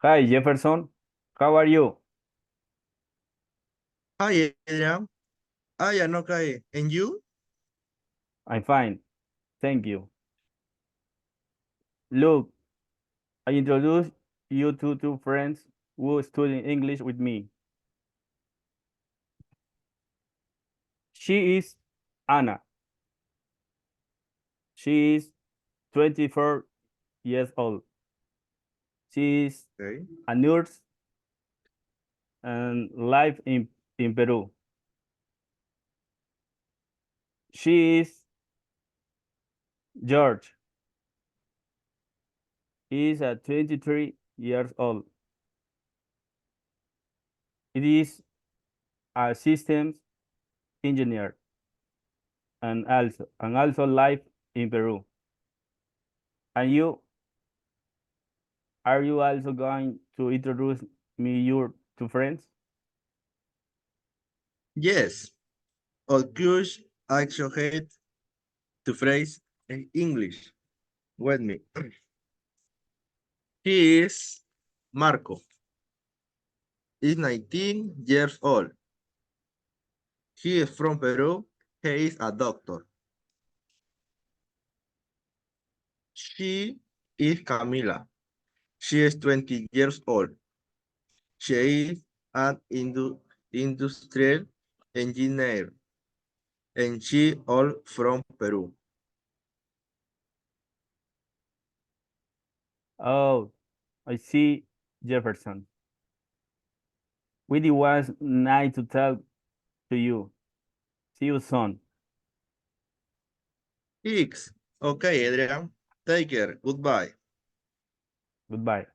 Hi, Jefferson. How are you? Hi, Adrian. I am okay. And you? I'm fine. Thank you. Look, I introduce you to two friends who study English with me. She is Anna. She is 24 years old. She is Okay. a nurse and live in Peru. She is George. He is a 23 years old. It is a systems engineer and also live in Peru. And you, are you also going to introduce me your two friends? Yes. All curious, I head to phrase in English. With me. He is Marco. He's 19 years old. He is from Peru. He is a doctor. She is Camila. She is 20 years old. She is an industrial engineer and she all from Peru. Oh, I see, Jefferson. Really was nice to talk to you. See you soon. X. Okay, Adrian. Take care. Goodbye. Goodbye.